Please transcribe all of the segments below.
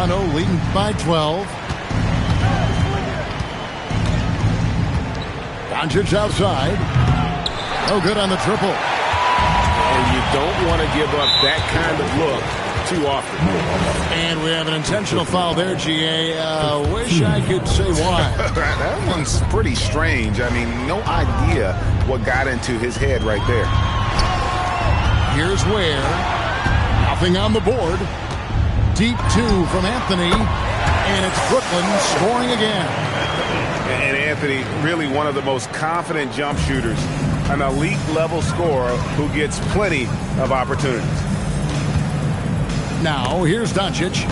Toronto leading by 12. Doncic outside. No good on the triple. And you don't want to give up that kind of look too often. And we have an intentional foul there, GA. Wish I could say why. That one's pretty strange. I mean, no idea what got into his head right there. Here's where. Nothing on the board. Deep two from Anthony. And it's Brooklyn scoring again. And Anthony, really one of the most confident jump shooters. An elite level scorer who gets plenty of opportunities. Now, here's Doncic.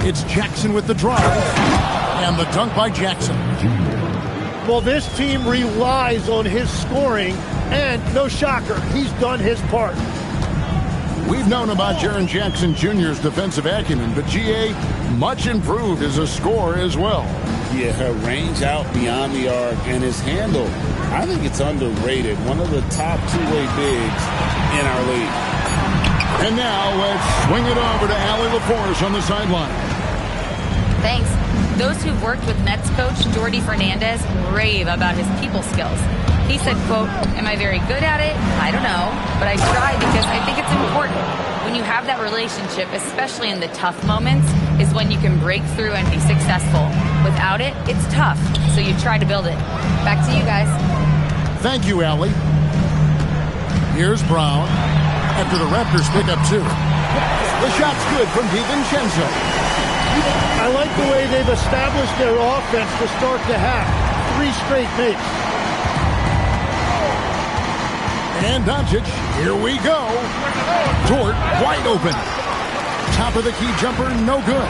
It's Jackson with the drive. And the dunk by Jackson. Well, this team relies on his scoring. And no shocker, he's done his part. We've known about Jaren Jackson Jr.'s defensive acumen, but GA much improved as a scorer as well. Yeah, her range out beyond the arc and his handle, I think it's underrated. One of the top two-way bigs in our league. And now let's swing it over to Allie LaForce on the sideline. Thanks. Those who've worked with Nets coach Jordi Fernandez rave about his people skills. He said, quote, "Am I very good at it? I don't know, but I try because I think it's important. When you have that relationship, especially in the tough moments, is when you can break through and be successful. Without it, it's tough, so you try to build it." Back to you guys. Thank you, Allie. Here's Brown after the Raptors pick up two. The shot's good from DiVincenzo. I like the way they've established their offense to start the half. 3 straight makes. And Doncic, here we go. Dort wide open. Top of the key jumper, no good.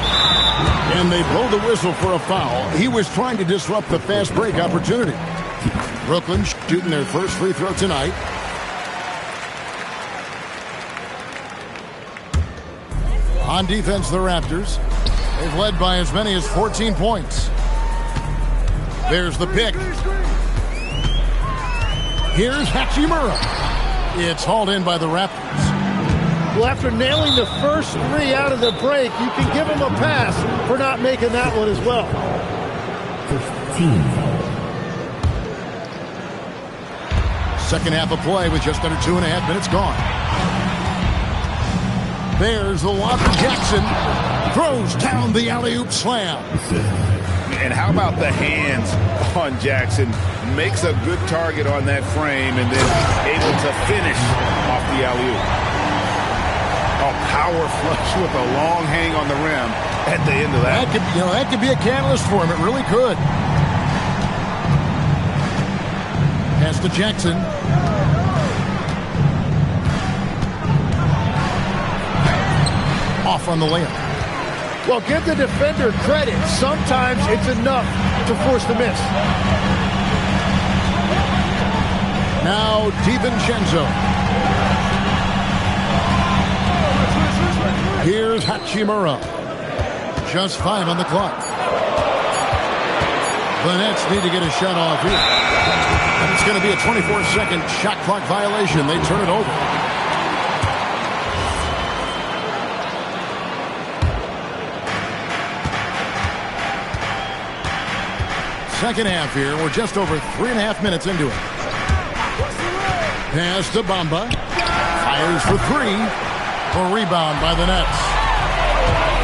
And they blow the whistle for a foul. He was trying to disrupt the fast break opportunity. Brooklyn shooting their first free throw tonight. On defense, the Raptors. They've led by as many as 14 points. There's the pick. Here's Hachimura. It's hauled in by the Raptors. Well, after nailing the first 3 out of the break, you can give him a pass for not making that one as well. 15. Second half of play with just under 2.5 minutes gone. There's the lob to Jackson. Throws down the alley-oop slam. And how about the hands on Jackson? Makes a good target on that frame and then able to finish off the alley-oop. A power flush with a long hang on the rim at the end of that. That could be a catalyst for him. It really could. Pass to Jackson. Off on the layup. Well, give the defender credit. Sometimes it's enough to force the miss. Now DiVincenzo. Here's Hachimura. Just 5 on the clock. The Nets need to get a shot off here. And it's going to be a 24-second shot clock violation. They turn it over. Second half here. We're just over 3.5 minutes into it. Pass to Bamba. Fires for 3. A rebound by the Nets.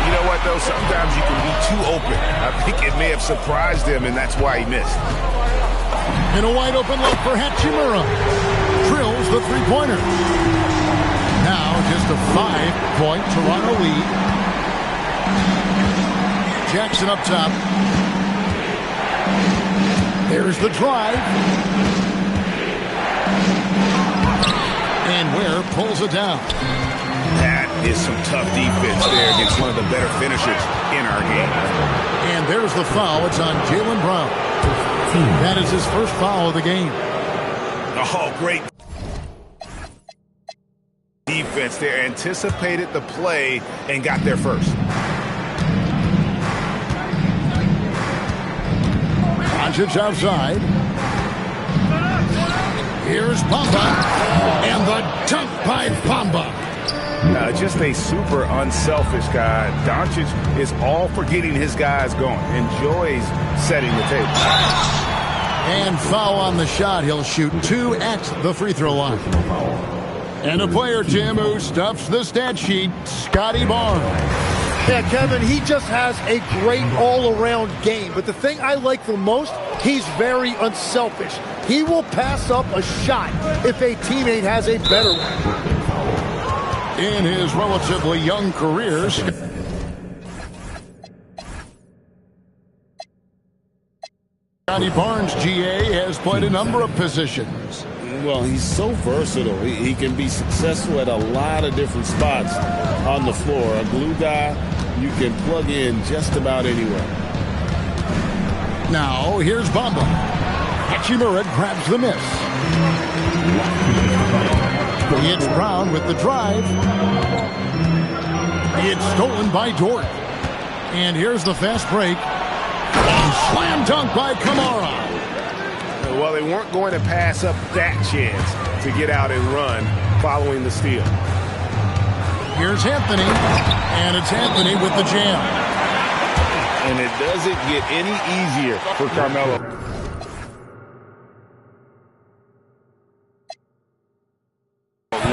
You know what, though? Sometimes you can be too open. I think it may have surprised him, and that's why he missed. And a wide open look for Hachimura. Drills the three-pointer. Now just a 5-point Toronto lead. Jackson up top. There's the drive. And Ware pulls it down. That is some tough defense there against one of the better finishers in our game. And there's the foul. It's on Jaylen Brown. That is his first foul of the game. Oh, great defense there. Anticipated the play and got there first. Doncic outside. Here's Bamba. And the dunk by Bamba. Just a super unselfish guy. Doncic is all for getting his guys going. Enjoys setting the table. And foul on the shot. He'll shoot 2 at the free throw line. And a player, Tim, who stuffs the stat sheet, Scotty Barnes. Yeah, Kevin, he just has a great all-around game. But the thing I like the most, he's very unselfish. He will pass up a shot if a teammate has a better one. In his relatively young career, Scotty Barnes, GA, has played a number of positions. Well, he's so versatile. He can be successful at a lot of different spots on the floor. A glue guy you can plug in just about anywhere. Now, here's Bamba. Hachimura grabs the miss. It's Brown with the drive. It's stolen by Dort. And here's the fast break. Slam dunk by Kamara. Well, they weren't going to pass up that chance to get out and run following the steal. Here's Anthony, and it's Anthony with the jam. And it doesn't get any easier for Carmelo.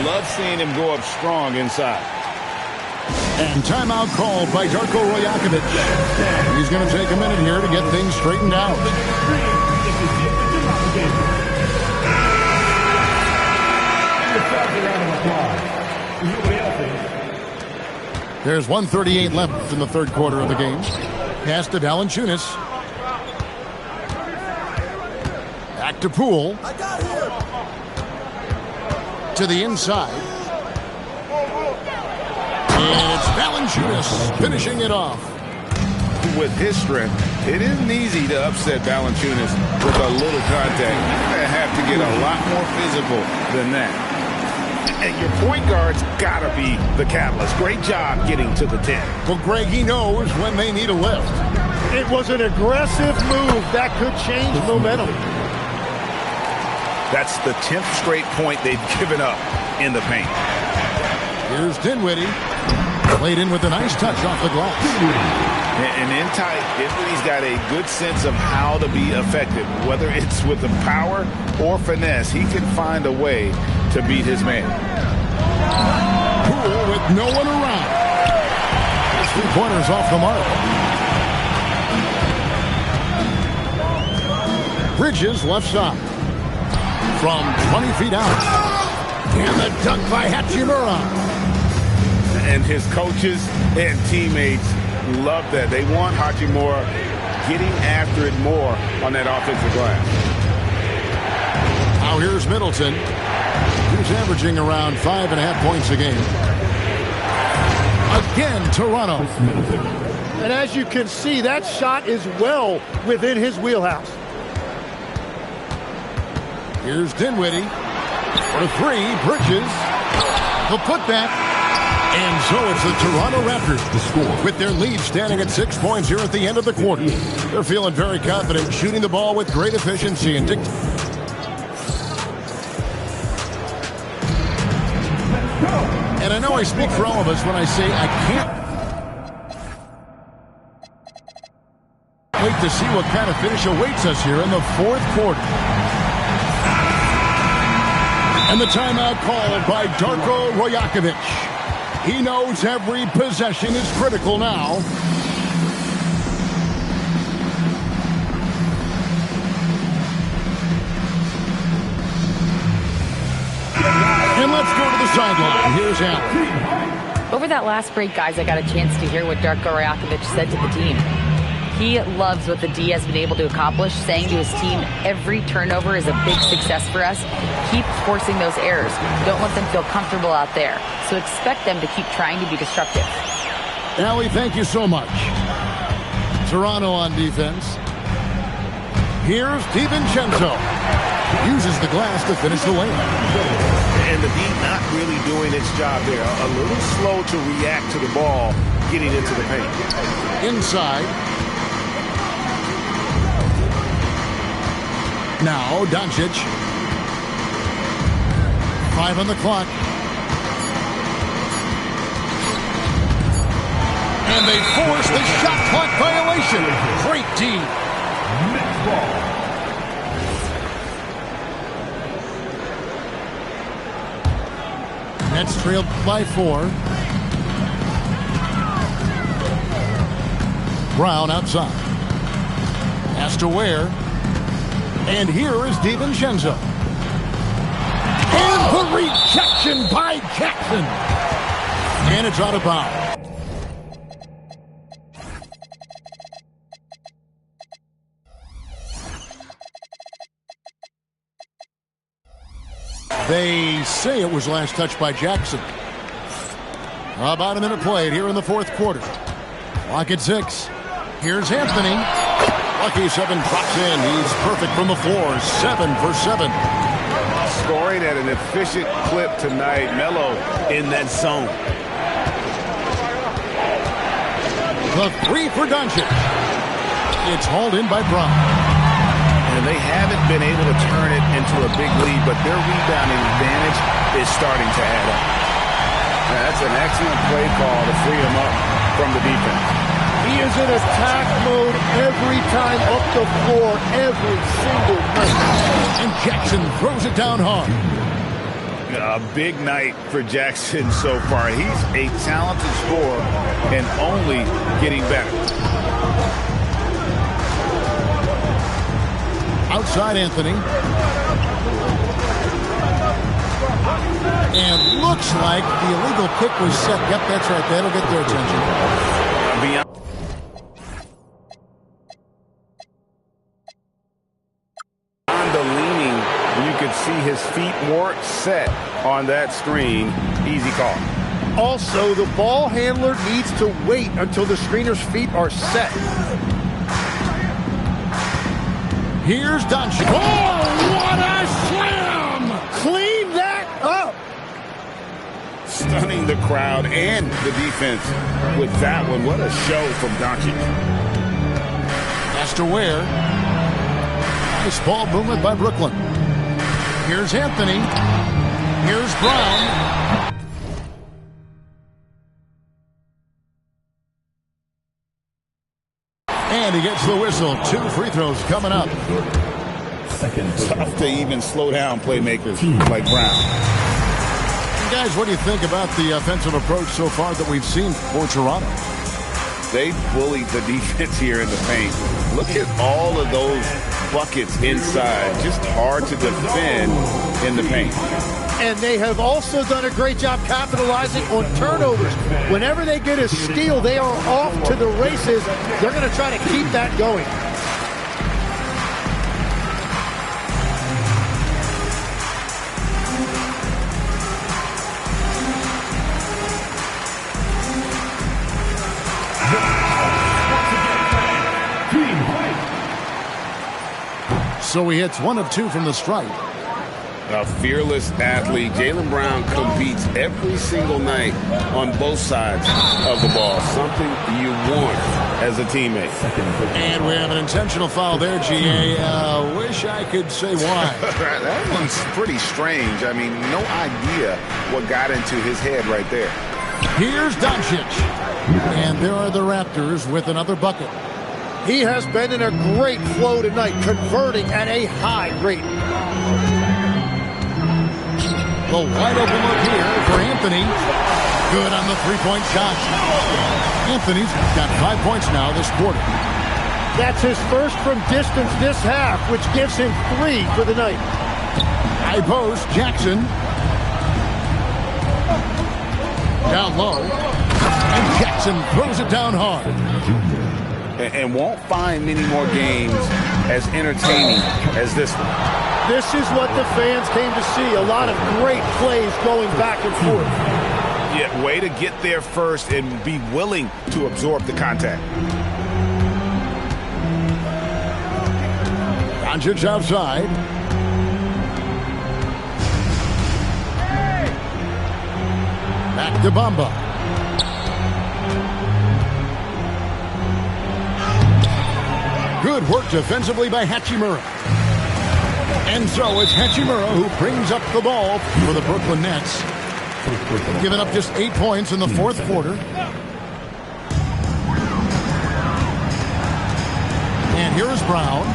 Love seeing him go up strong inside. And timeout called by Darko Rajakovic. He's going to take a minute here to get things straightened out. There's 1:38 left in the third quarter of the game. Pass to Valanciunas. Back to Poole. To the inside. And it's Valanciunas finishing it off. With his strength, it isn't easy to upset Valanciunas with a little contact. You're going to have to get a lot more physical than that. And your point guard's got to be the catalyst. Great job getting to the 10. Well, Greg, he knows when they need a lift. It was an aggressive move that could change momentum. That's the 10th straight point they've given up in the paint. Here's Dinwiddie. Played in with a nice touch off the glass. And in tight, Dinwiddie's got a good sense of how to be effective. Whether it's with the power or finesse, he can find a way to beat his man. Poole with no one around. His 3-pointers off the mark. Bridges left side. From 20 feet out. And the dunk by Hachimura. And his coaches and teammates love that. They want Hachimura getting after it more on that offensive glass. Now here's Middleton. He's averaging around 5.5 points a game. Again, Toronto. And as you can see, that shot is well within his wheelhouse. Here's Dinwiddie. For 3, Bridges. The putback. And so it's the Toronto Raptors, the score, with their lead standing at 6 points here at the end of the quarter. They're feeling very confident, shooting the ball with great efficiency and And I know I speak for all of us when I say I can't wait to see what kind of finish awaits us here in the fourth quarter. And the timeout called by Darko Rajakovic. He knows every possession is critical now. And let's go to the sideline. Here's Allen. Over that last break, guys, I got a chance to hear what Darko Rajakovic said to the team. He loves what the D has been able to accomplish, saying to his team, every turnover is a big success for us. Keep forcing those errors. Don't let them feel comfortable out there. So expect them to keep trying to be disruptive. Allie, thank you so much. Toronto on defense. Here's DiVincenzo. Uses the glass to finish the lane. And the D not really doing its job there. A little slow to react to the ball getting into the paint. Inside. Now, Doncic. 5 on the clock. And they force the shot clock violation. Great D. Next ball. Nets trailed by 4. Brown outside. Has to wear. And here is DiVincenzo. And the rejection by Jackson. And it's out of bounds. They say it was last touched by Jackson. About a minute played here in the fourth quarter. Clock at 6. Here's Anthony. Lucky 7 drops in. He's perfect from the floor. 7 for 7. Scoring at an efficient clip tonight. Melo in that zone. The 3 for Doncic. It's hauled in by Brown. And they haven't been able to turn it into a big lead, but their rebounding advantage is starting to add up. That's an excellent play call to free him up from the defense. He is in attack mode every time up the floor, every single night. And Jackson throws it down hard. A big night for Jackson so far. He's a talented scorer and only getting better. Outside Anthony. And looks like the illegal kick was set. Yep, that's right. That'll get their attention. Beyond the leaning, you could see his feet more set on that screen. Easy call. Also, the ball handler needs to wait until the screener's feet are set. Here's Doncic. Oh, what a slam! Clean that up! Stunning the crowd and the defense with that one. What a show from Doncic. Has to wear. Nice ball movement by Brooklyn. Here's Anthony. Here's Brown. And he gets the whistle. 2 free throws coming up. Tough to even slow down playmakers like Brown. And guys, what do you think about the offensive approach so far that we've seen for Toronto? They bullied the defense here in the paint. Look at all of those buckets inside. Just hard to defend in the paint. And they have also done a great job capitalizing on turnovers. Whenever they get a steal, they are off to the races. They're going to try to keep that going. So he hits 1 of 2 from the stripe. A fearless athlete. Jaylen Brown competes every single night on both sides of the ball. Something you want as a teammate. And we have an intentional foul there, GA. Wish I could say why. That one's pretty strange. I mean, no idea what got into his head right there. Here's Doncic. And there are the Raptors with another bucket. He has been in a great flow tonight, converting at a high rate. The wide open look here for Anthony. Good on the three-point shot. Anthony's got 5 points now this quarter. That's his first from distance this half, which gives him 3 for the night. High post, Jackson. Down low. And Jackson throws it down hard. And won't find many more games as entertaining as this one. This is what the fans came to see. A lot of great plays going back and forth. Yeah, way to get there first and be willing to absorb the contact. Doncic outside. Back to Bamba. Good work defensively by Hachimura. And so it's Hachimura who brings up the ball for the Brooklyn Nets. Giving up just 8 points in the fourth quarter. And here is Brown.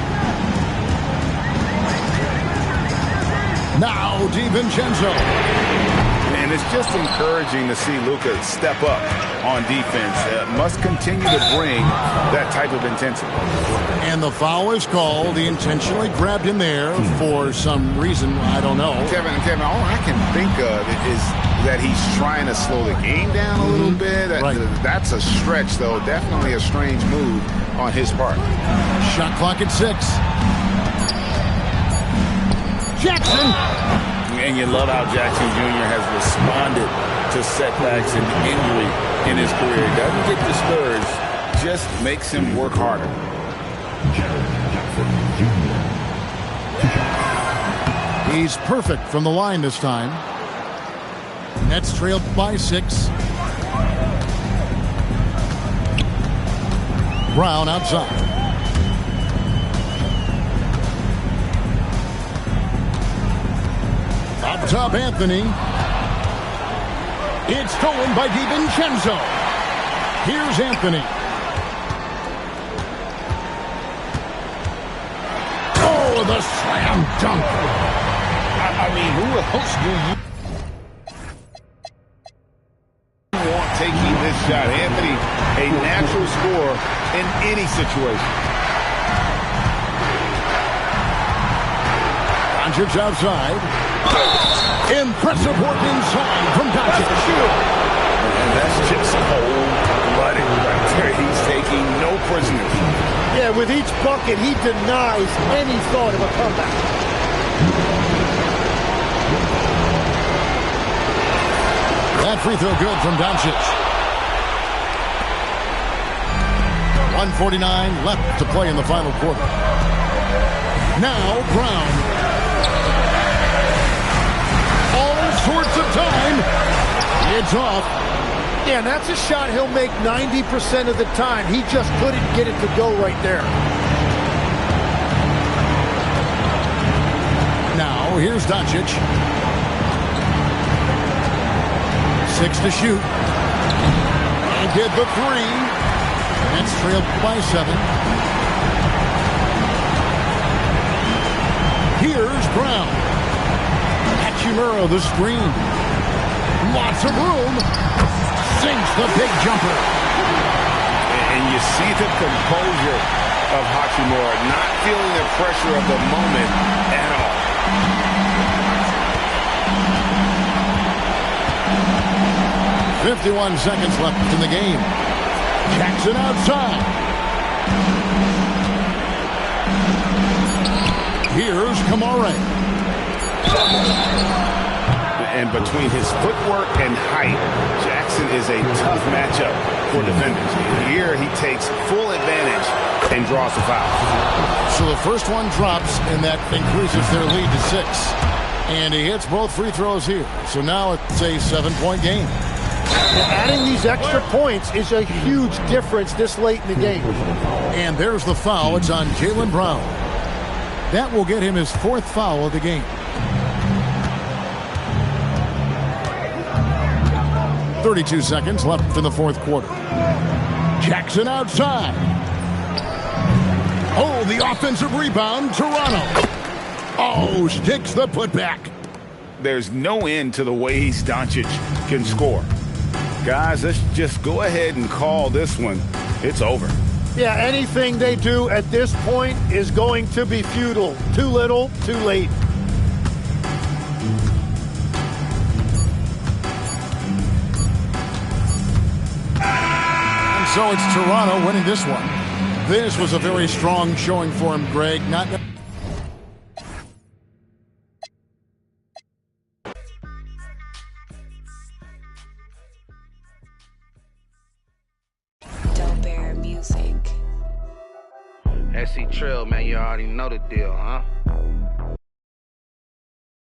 Now DiVincenzo. And it's just encouraging to see Luka step up on defense. Must continue to bring that type of intensity. And the foul is called. He intentionally grabbed him there for some reason. I don't know. Kevin, all I can think of is that he's trying to slow the game down a little bit. Right. That's a stretch, though. Definitely a strange move on his part. Shot clock at 6. Jackson. And you love how Jackson Jr. has responded to setbacks and injury in his career. He doesn't get discouraged, Just makes him work harder. He's perfect from the line this time. Nets trailed by 6. Brown outside. Up top, Anthony. It's stolen by DiVincenzo. Here's Anthony. Oh, the slam dunk. I mean, who else do you want taking this shot? Anthony, a natural scorer in any situation. Doncic outside. Impressive work inside from Doncic. And that's just cold-blooded right there. He's taking no prisoners. Yeah, with each bucket, he denies any thought of a comeback. That free throw good from Doncic. 1:49 left to play in the final quarter. Now Brown. Sorts of time. It's off. Yeah, and that's a shot he'll make 90% of the time. He just couldn't get it to go right there. Now, here's Doncic. 6 to shoot. He did the 3. Nets trailed by 7. Here's Brown. Hachimura, the screen. Lots of room. Sinks the big jumper. And you see the composure of Hachimura, not feeling the pressure of the moment at all. .51 seconds left in the game. Jackson outside. Here's Kamare. And between his footwork and height, Jackson is a tough matchup for defenders. Here he takes full advantage and draws the foul. So the first one drops, and that increases their lead to 6. And he hits both free throws here. So now it's a 7-point game. Adding these extra points is a huge difference this late in the game. And there's the foul. It's on Jaylen Brown. That will get him his 4th foul of the game. 32 seconds left in the 4th quarter. Jackson outside. Oh, the offensive rebound, Toronto. Oh, sticks the putback. There's no end to the ways Doncic can score. Guys, let's just go ahead and call this one. It's over. Yeah, anything they do at this point is going to be futile. Too little, too late. So it's Toronto winning this one. This was a very strong showing for him, Greg. Not SC Trill, man, you already know the deal, huh?